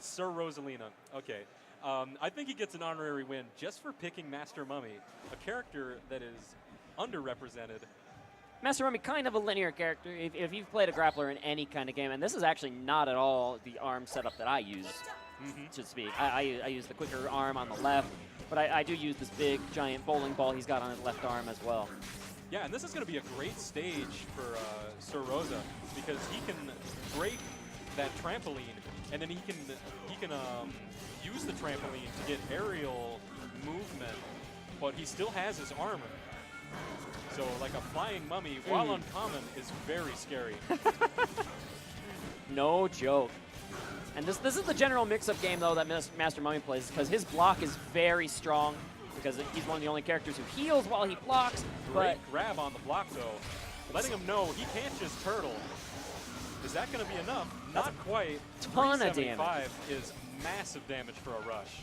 It's SirRosalina. Okay. I think he gets an honorary win just for picking Master Mummy, a character that is underrepresented. Master Mummy, kind of a linear character. If you've played a grappler in any kind of game, and this is actually not at all the arm setup that I use, to speak. I use the quicker arm on the left, but I do use this big, giant bowling ball he's got on his left arm as well. Yeah, and this is going to be a great stage for SirRosa because he can break that trampoline, and then he can use the trampoline to get aerial movement, but he still has his armor. So like a flying mummy, while uncommon, is very scary. No joke. And this is the general mix-up game, though, that Master Mummy plays, because his block is very strong, because he's one of the only characters who heals while he blocks. Great grab on the block, though. Letting him know he can't just turtle. Is that going to be enough? Not quite. Ton of damage. Is massive damage for a rush.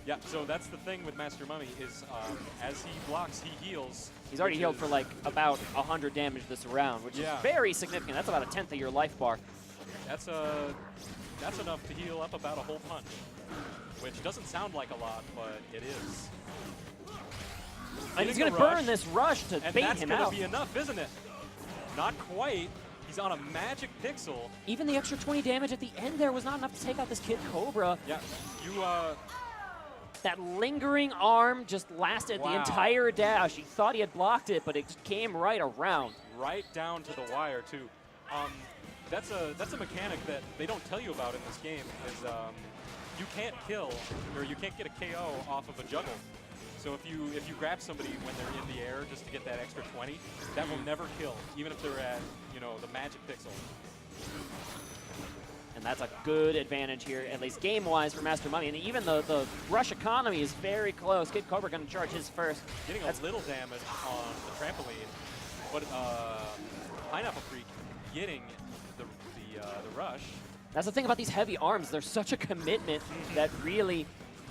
Yeah, so that's the thing with Master Mummy is as he blocks, he heals. He's already healed for like about 100 damage this round, which is very significant. That's about a 1/10 of your life bar. That's enough to heal up about a whole punch, which doesn't sound like a lot, but it is. And he's going to burn this rush to bait him out. And that's going to be enough, isn't it? Not quite. He's on a magic pixel. Even the extra 20 damage at the end there was not enough to take out this Kid Cobra. Yeah, that lingering arm just lasted the entire dash. He thought he had blocked it, but it just came right around. Right down to the wire, too. That's a mechanic that they don't tell you about in this game, is you can't kill, or you can't get a KO off of a juggle. So if you grab somebody when they're in the air just to get that extra 20, that will never kill, even if they're at, the magic pixel. And that's a good advantage here, at least game-wise, for Master Mummy. And even the rush economy is very close. Kid Cobra going to charge his first. Getting a little damage on the trampoline, but Pineapplefreak getting the rush. That's the thing about these heavy arms. There's such a commitment that really,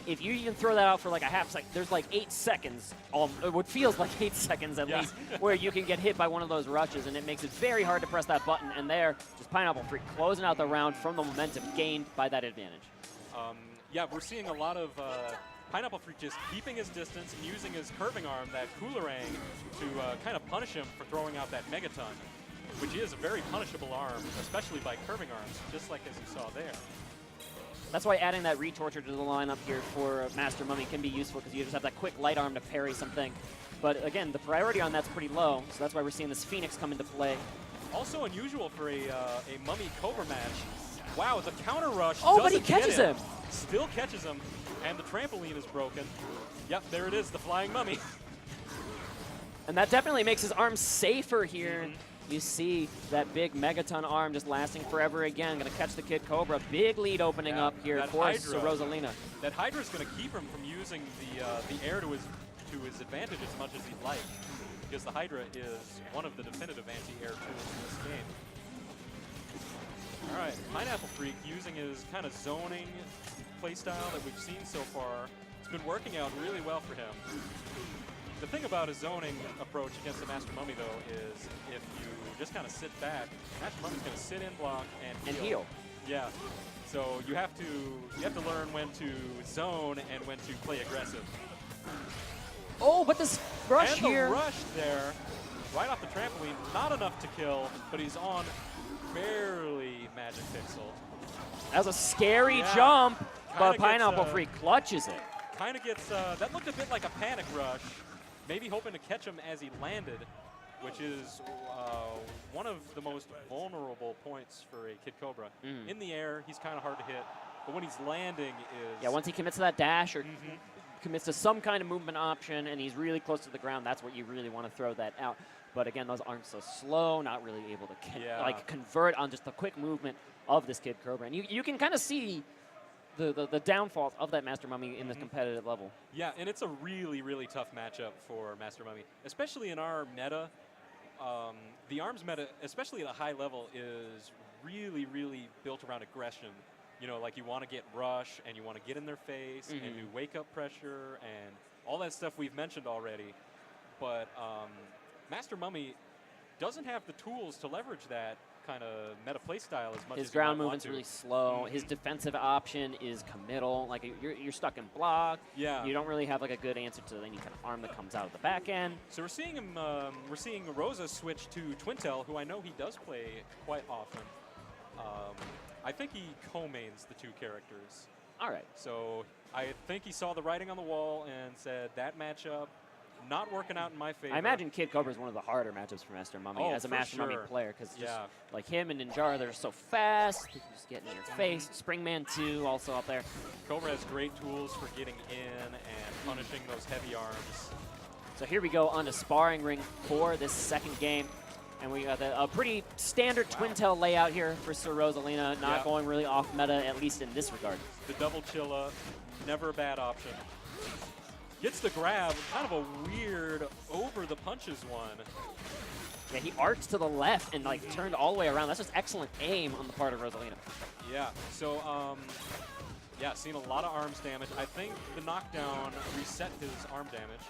if you even throw that out for like a half second, there's like 8 seconds, what feels like 8 seconds at least, where you can get hit by one of those rushes, and it makes it very hard to press that button. And there, just Pineapplefreak closing out the round from the momentum gained by that advantage. Yeah, we're seeing a lot of Pineapplefreak just keeping his distance and using his curving arm, that Coolerang, to kind of punish him for throwing out that Megaton, which is a very punishable arm, especially by curving arms, just like as you saw there. That's why adding that Retorture to the lineup here for Master Mummy can be useful, because you just have that quick light arm to parry something. But again, the priority on that's pretty low, so that's why we're seeing this Phoenix come into play. Also unusual for a Mummy Cobra match. Wow, the counter rush. Oh, but he catches him. Still catches him, and the trampoline is broken. Yep, there it is, the flying Mummy. And that definitely makes his arm safer here. You see that big Megaton arm just lasting forever again. Going to catch the Kid Cobra. Big lead opening up here for SirRosalina. That Hydra's going to keep him from using the air to his advantage as much as he'd like, because the Hydra is one of the definitive anti-air tools in this game. All right, Pineapplefreak using his kind of zoning playstyle that we've seen so far. It's been working out really well for him. The thing about his zoning approach against the Master Mummy, though, is if you just kind of sit back, Master Mummy's going to sit in, block, and heal. Yeah. So you have to learn when to zone and when to play aggressive. Oh, but this rush here. And the rush there, right off the trampoline, not enough to kill, but he's on barely magic pixel. That was a scary jump, but Pineapplefreak clutches it. Kind of gets, that looked a bit like a panic rush. Maybe hoping to catch him as he landed, which is one of the most vulnerable points for a Kid Cobra. In the air, he's kind of hard to hit, but when he's landing is... Yeah, once he commits to that dash or commits to some kind of movement option and he's really close to the ground, that's what you really want to throw that out. But again, those arms so slow, not really able to convert on just the quick movement of this Kid Cobra. And you can kind of see the downfalls of that Master Mummy in this competitive level. Yeah, and it's a really, really tough matchup for Master Mummy, especially in our meta. The arms meta, especially at a high level, is really, really built around aggression. Like you want to get rush, and you want to get in their face, and do wake-up pressure, and all that stuff we've mentioned already. But Master Mummy doesn't have the tools to leverage that, kind of meta play style as much as His ground you might want movement's to. really slow. His defensive option is committal. Like you're stuck in block. Yeah. You don't really have like a good answer to any kind of arm that comes out of the back end. So we're seeing him. We're seeing Rosa switch to Twintelle, who I know he does play quite often. I think he co-mains the two characters. All right. So I think he saw the writing on the wall and said that matchup not working out in my favor. I imagine Kid Cobra is one of the harder matchups for Master Mummy as a for Master Mummy sure. player, because Yeah. like him and Ninjara, they're so fast. They can just get in your face. Springman 2 also up there. Cobra has great tools for getting in and punishing those heavy arms. So here we go on the sparring ring for this second game. And we got a pretty standard Twintelle layout here for SirRosalina, not going really off meta, at least in this regard. The double chilla, never a bad option. Gets the grab, kind of a weird over the punches one. Yeah, he arcs to the left and like turned all the way around. That's just excellent aim on the part of Rosalina. Yeah, so yeah, seen a lot of arms damage. I think the knockdown reset his arm damage.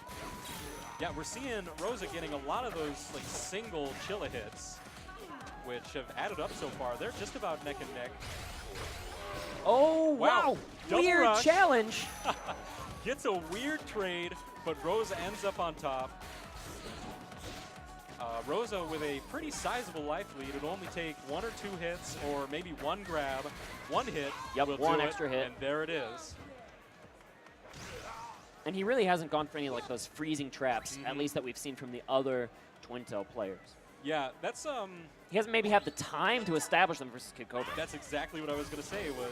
Yeah, we're seeing Rosa getting a lot of those like single chilla hits, which have added up so far. They're just about neck and neck. Oh, wow. Double Weird rush. challenge. Gets a weird trade, but Rosa ends up on top. Rosa with a pretty sizable life lead. It'll only take 1 or 2 hits, or maybe 1 grab, 1 hit. Yep, will one do extra it, hit. And there it is. And he really hasn't gone for any like those freezing traps, at least that we've seen from the other Twintelle players. Yeah, that's He hasn't maybe had the time to establish them versus Kid Cobra. that's exactly what I was going to say. Was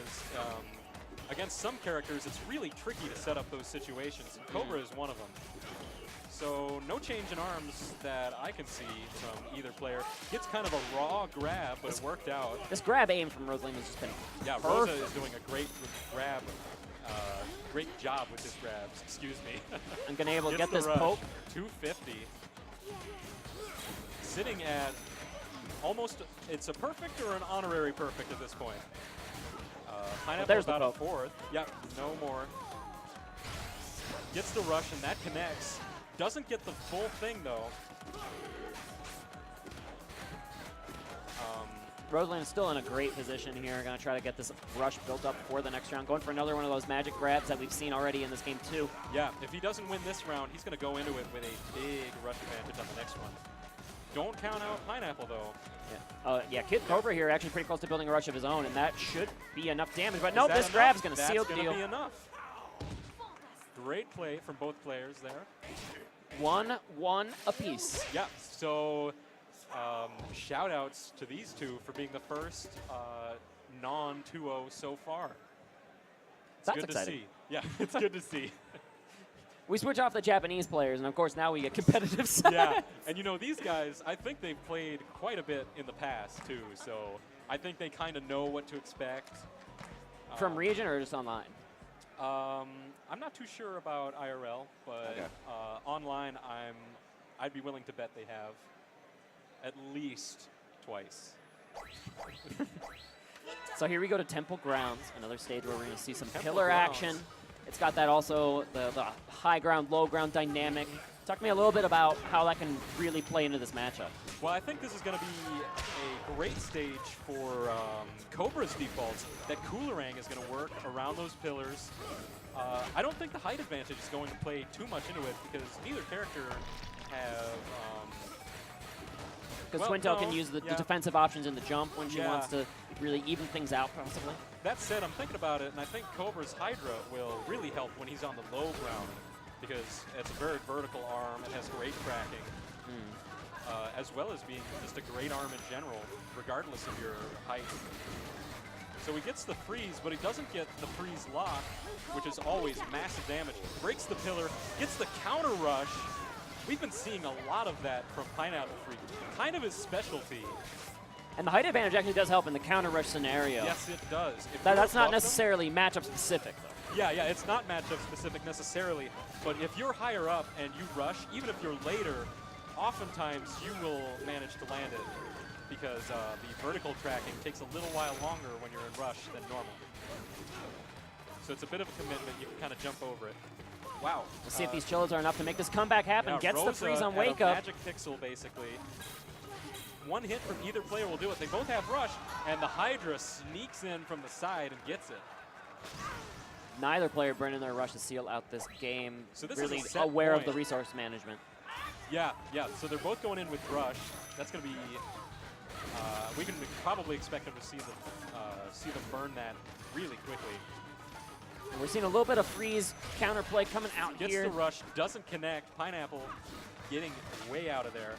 against some characters, it's really tricky to set up those situations, and Cobra is one of them. So no change in arms that I can see from either player. Gets kind of a raw grab, but it worked out. This grab aim from Rosalina has just been Yeah, Rosa is doing a great grab, great job with his grabs. Excuse me. I'm gonna able to Gets get the this rush. poke. 250. Sitting at almost, it's a perfect or an honorary perfect at this point. Pineapple there's the about a poke. 4th. Yep, no more. Gets the rush and that connects. Doesn't get the full thing though. Rosalina's still in a great position here. Gonna try to get this rush built up for the next round. Going for another one of those magic grabs that we've seen already in this game too. Yeah, if he doesn't win this round, he's going to go into it with a big rush advantage on the next one. Don't count out Pineapple though. Yeah, Kid Cobra here actually pretty close to building a rush of his own, and that should be enough damage. But nope, this grab's gonna seal the deal. That's going to be enough. Great play from both players there. 1-1 apiece. Yeah, so shout outs to these two for being the first non-2-0 so far. It's That's good exciting. to see. Yeah, it's good to see. We switch off the Japanese players, and of course now we get competitive sets. Yeah, and you know, these guys, I think they've played quite a bit in the past too, so I think they kind of know what to expect. From region or just online? I'm not too sure about IRL, but Okay. online, I'd be willing to bet they have at least twice. So here we go to Temple Grounds, another stage where we're going to see some Temple pillar Grounds. action. It's got that also, the high ground, low ground dynamic. Talk to me a little bit about how that can really play into this matchup. Well, I think this is going to be a great stage for Cobra's defaults. That Coolerang is going to work around those pillars. I don't think the height advantage is going to play too much into it because neither character have... Because well, Twintelle no, can use the yeah. defensive options in the jump when she Yeah. wants to really even things out, possibly. That said, I'm thinking about it, and I think Cobra's Hydra will really help when he's on the low ground because it's a very vertical arm. It has great tracking, as well as being just a great arm in general, regardless of your height. So he gets the freeze, but he doesn't get the freeze lock, which is always massive damage. Breaks the pillar, gets the counter rush. We've been seeing a lot of that from Pineapplefreak, kind of his specialty. And the height advantage actually does help in the counter rush scenario. Yes, it does. If That's you're not above them- necessarily matchup specific, though. Yeah, it's not matchup specific necessarily, but if you're higher up and you rush, even if you're later, oftentimes you will manage to land it because the vertical tracking takes a little while longer when you're in rush than normal. So it's a bit of a commitment. You can kind of jump over it. Wow. We'll see if these chillos are enough to make this comeback happen. Yeah, Gets the Rosa freeze on at wake a up. magic pixel, basically. One hit from either player will do it. They both have rush, and the Hydra sneaks in from the side and gets it. Neither player burning their rush to seal out this game. So this really is a set aware point. of the resource management. Yeah. So they're both going in with rush. That's going to be. We can probably expect them to see them burn that really quickly. And we're seeing a little bit of freeze counterplay coming out Gets here. the rush, doesn't connect. Pineapple getting way out of there.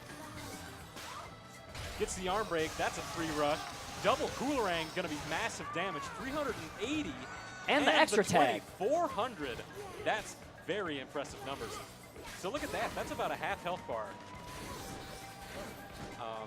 Gets the arm break. That's a free rush. Double Coolerang going to be massive damage. 380. And the extra tag. 400. That's very impressive numbers. So look at that. That's about a half health bar.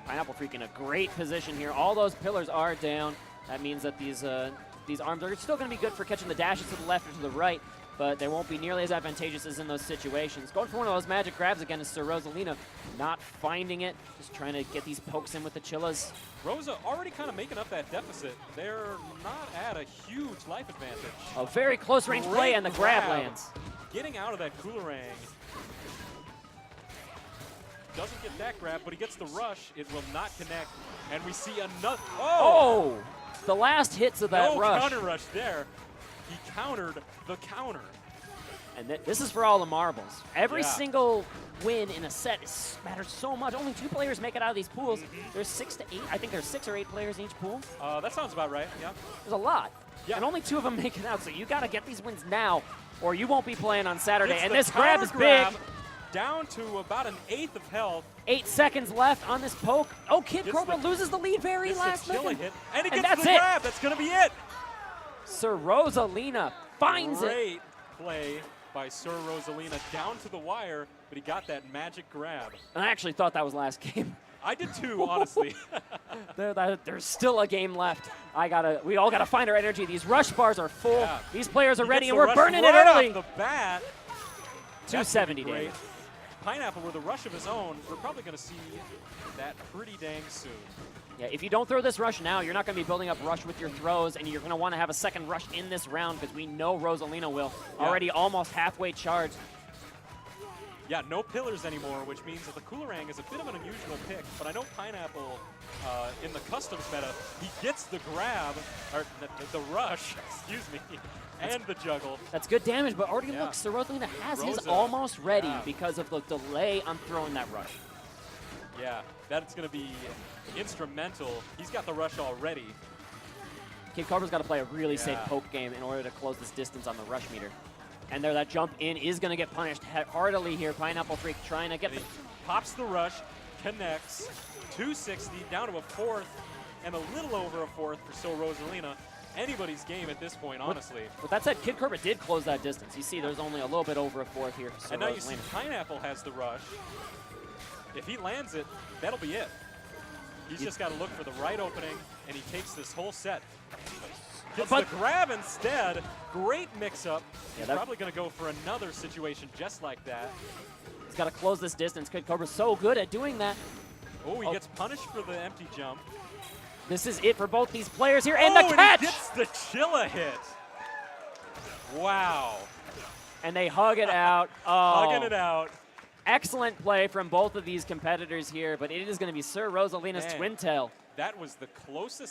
Pineapplefreak in a great position here. All those pillars are down. That means that these arms are still going to be good for catching the dashes to the left or to the right, but they won't be nearly as advantageous as in those situations. Going for one of those magic grabs again is SirRosalina, not finding it, just trying to get these pokes in with the Chillas. Rosa already kind of making up that deficit. They're not at a huge life advantage. A very close range play, and the grab lands. Getting out of that Coolerang. Doesn't get that grab, but he gets the rush. It will not connect, and we see another. Oh! The last hits of that rush. No counter rush there. He countered the counter. And this is for all the marbles. Every Yeah. single win in a set matters so much. Only 2 players make it out of these pools. There's 6 to 8. I think there's 6 or 8 players in each pool. That sounds about right, yeah. There's a lot. Yeah. And only 2 of them make it out. So you got to get these wins now, or you won't be playing on Saturday. It's And the this grab counter is grab, big. Down to about an 1/8 of health. 8 seconds left on this poke. Oh, Kid Gets Cobra the- loses the lead very Gets last the Chilla minute. hit, and he And gets that's the it. grab. That's going to be it. SirRosalina finds it. Great play by SirRosalina down to the wire, but he got that magic grab. And I actually thought that was last game. I did too, honestly. There's still a game left. We all gotta find our energy. These rush bars are full. Yeah. These players are He ready, gets and the we're rush burning right it early. off the bat. 270 Great. damage. Pineapple with a rush of his own. We're probably going to see that pretty dang soon. Yeah, if you don't throw this rush now, you're not going to be building up rush with your throws, and you're going to want to have a second rush in this round because we know Rosalina will. Yeah. Already almost halfway charged. Yeah, no pillars anymore, which means that the Coolerang is a bit of an unusual pick, but I know Pineapple, in the customs meta, he gets the grab, or the rush, excuse me, and the juggle. That's good damage, but already Yeah. look, SirRosalina has his Rosa. almost ready Yeah. because of the delay on throwing that rush. Yeah, that's going to be instrumental. He's got the rush already. Kid Cobra's got to play a really safe Yeah. poke game in order to close this distance on the rush meter. And there, that jump in is going to get punished heartily here. Pineapplefreak trying to get And the... he pops the rush, connects, 260, down to a 4th, and a little over a 4th for SirRosalina. Anybody's game at this point, honestly. With that said, Kid Cobra did close that distance. You see there's only a little bit over a 4th here. And now you see Pineapple has the rush. If he lands it, that'll be it. He's just got to look for the right opening, and he takes this whole set. Gets the grab instead. Great mix-up. He's probably going to go for another situation just like that. He's got to close this distance. Kid Cobra's so good at doing that. Oh, he gets punished for the empty jump. This is it for both these players here. And the catch! And he gets the Chilla hit. Wow. And they hug it out. Hugging it out. Excellent play from both of these competitors here, but it is going to be SirRosalina's Twintelle. That was the closest